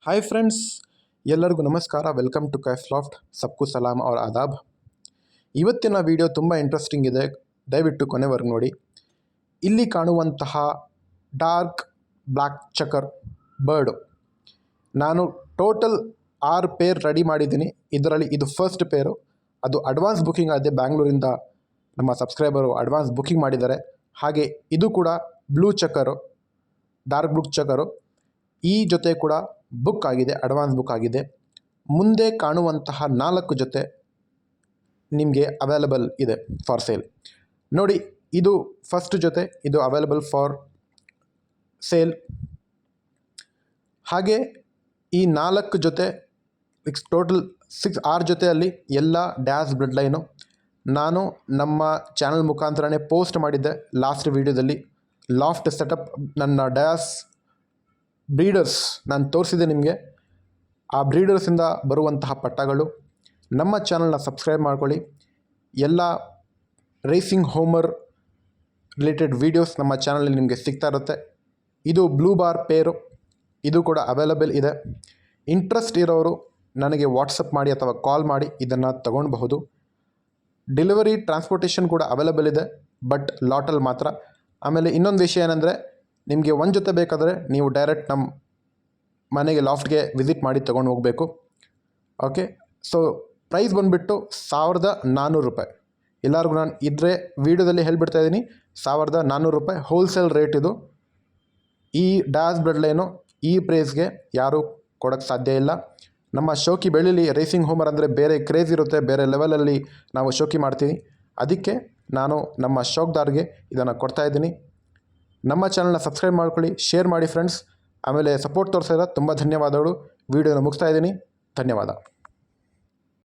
Hi friends ಎಲ್ಲರಿಗೂ ನಮಸ್ಕಾರ welcome to ಕೈಫ್ಲಾಫ್ಟ್ ಸಬ್ಕು ಸಲಾಮ್ और ಆದಾಬ್। ಇವತ್ತಿನ ವಿಡಿಯೋ ತುಂಬ ಇಂಟ್ರೆಸ್ಟಿಂಗ್ ಇದೆ, ದಯವಿಟ್ಟು ಕೊನೆವರೆಗೂ ನೋಡಿ। ಇಲ್ಲಿ ಕಾಣುವಂತಹ ಡಾರ್ಕ್ ಬ್ಲ್ಯಾಕ್ ಚಕರ್ ಬರ್ಡ್ ನಾನು ಟೋಟಲ್ 6 ಪೇರ್ ರೆಡಿ ಮಾಡಿದ್ದೀನಿ। ಇದರಲ್ಲಿ ಇದು ಫಸ್ಟ್ ಪೇರು, ಅದು ಅಡ್ವಾನ್ಸ್ ಬುಕಿಂಗ್ ಆಗಿದೆ। ಬ್ಯಾಂಗ್ಳೂರಿಂದ ನಮ್ಮ ಸಬ್ಸ್ಕ್ರೈಬರು ಅಡ್ವಾನ್ಸ್ ಬುಕಿಂಗ್ ಮಾಡಿದ್ದಾರೆ। ಹಾಗೆ ಇದು ಕೂಡ ಬ್ಲೂ ಚಕರು, ಡಾರ್ಕ್ ಬ್ಲೂ ಚಕರು, ಈ ಜೊತೆ ಕೂಡ ಬುಕ್ ಆಗಿದೆ, ಅಡ್ವಾನ್ಸ್ ಬುಕ್ ಆಗಿದೆ। ಮುಂದೆ ಕಾಣುವಂತಹ 4 ಜೊತೆ ನಿಮಗೆ ಅವೈಲಬಲ್ ಇದೆ ಫಾರ್ ಸೇಲ್। ನೋಡಿ, ಇದು ಫಸ್ಟ್ ಜೊತೆ, ಇದು ಅವೈಲಬಲ್ ಫಾರ್ ಸೇಲ್। ಹಾಗೆ ಈ 4 ಜೊತೆ ಟೋಟಲ್ 6 ಜೊತೆಯಲ್ಲಿ ಎಲ್ಲ ಡ್ಯಾಶ್ ಬ್ಲಡ್ ಲೈನು ನಾನು ನಮ್ಮ ಚಾನಲ್ ಮುಖಾಂತರನೇ ಪೋಸ್ಟ್ ಮಾಡಿದ್ದೆ ಲಾಸ್ಟ್ ವೀಡಿಯೋದಲ್ಲಿ। ಲಾಫ್ಟ್ ಸೆಟಪ್ ನನ್ನ ಡ್ಯಾಶ್ ಬ್ರೀಡರ್ಸ್ ನಾನು ತೋರಿಸಿದೆ ನಿಮಗೆ। ಆ ಬ್ರೀಡರ್ಸಿಂದ ಬರುವಂತಹ ಪಟ್ಟಗಳು ನಮ್ಮ ಚಾನಲ್ನ ಸಬ್ಸ್ಕ್ರೈಬ್ ಮಾಡ್ಕೊಳ್ಳಿ। ಎಲ್ಲ ರೇಸಿಂಗ್ ಹೋಮರ್ ರಿಲೇಟೆಡ್ ವೀಡಿಯೋಸ್ ನಮ್ಮ ಚಾನಲಲ್ಲಿ ನಿಮಗೆ ಸಿಗ್ತಾ ಇರುತ್ತೆ। ಇದು ಬ್ಲೂ ಬಾರ್ ಪೇರು, ಇದು ಕೂಡ ಅವೈಲಬಲ್ ಇದೆ। ಇಂಟ್ರೆಸ್ಟ್ ಇರೋರು ನನಗೆ ವಾಟ್ಸಪ್ ಮಾಡಿ ಅಥವಾ ಕಾಲ್ ಮಾಡಿ ಇದನ್ನು ತಗೊಳ್ಬಹುದು। ಡೆಲಿವರಿ ಟ್ರಾನ್ಸ್ಪೋರ್ಟೇಷನ್ ಕೂಡ ಅವೈಲಬಲ್ ಇದೆ, ಬಟ್ ಲಾಟಲ್ಲಿ ಮಾತ್ರ। ಆಮೇಲೆ ಇನ್ನೊಂದು ವಿಷಯ ಏನಂದರೆ, ನಿಮಗೆ ಒಂದು ಜೊತೆ ಬೇಕಾದರೆ ನೀವು ಡೈರೆಕ್ಟ್ ನಮ್ಮ ಮನೆಗೆ ಲಾಫ್ಟ್ಗೆ ವಿಸಿಟ್ ಮಾಡಿ ತೊಗೊಂಡು ಹೋಗಬೇಕು। ಓಕೆ, ಸೊ ಪ್ರೈಸ್ ಬಂದುಬಿಟ್ಟು 1400 ರೂಪಾಯಿ। ಎಲ್ಲರಿಗೂ ನಾನು ಇದ್ರೆ ವೀಡಿಯೋದಲ್ಲಿ ಹೇಳಿಬಿಡ್ತಾ ಇದ್ದೀನಿ, 1400 ರೂಪಾಯಿ ಹೋಲ್ಸೇಲ್ ರೇಟ್ ಇದು। ಈ ಡ್ಯಾಶ್ ಬ್ಲಡ್ ಲೈನು ಈ ಪ್ರೈಸ್ಗೆ ಯಾರೂ ಕೊಡೋಕ್ಕೆ ಸಾಧ್ಯ ಇಲ್ಲ। ನಮ್ಮ ಶೋಕಿ ಬೆಳೀಲಿ, ರೇಸಿಂಗ್ ಹೋಮರ್ ಅಂದರೆ ಬೇರೆ ಕ್ರೇಜ್ ಇರುತ್ತೆ, ಬೇರೆ ಲೆವೆಲಲ್ಲಿ ನಾವು ಶೋಕಿ ಮಾಡ್ತೀವಿ। ಅದಕ್ಕೆ ನಾನು ನಮ್ಮ ಶೋಕ್ದಾರ್ಗೆ ಇದನ್ನು ಕೊಡ್ತಾಯಿದ್ದೀನಿ। ನಮ್ಮ ಚಾನಲ್ನ ಸಬ್ಸ್ಕ್ರೈಬ್ ಮಾಡ್ಕೊಳ್ಳಿ, ಶೇರ್ ಮಾಡಿ ಫ್ರೆಂಡ್ಸ್। ಆಮೇಲೆ ಸಪೋರ್ಟ್ ತೋರಿಸಿದ್ರೆ ತುಂಬ ಧನ್ಯವಾದಗಳು। ವೀಡಿಯೋನ ಮುಗಿಸ್ತಾ ಇದ್ದೀನಿ, ಧನ್ಯವಾದ।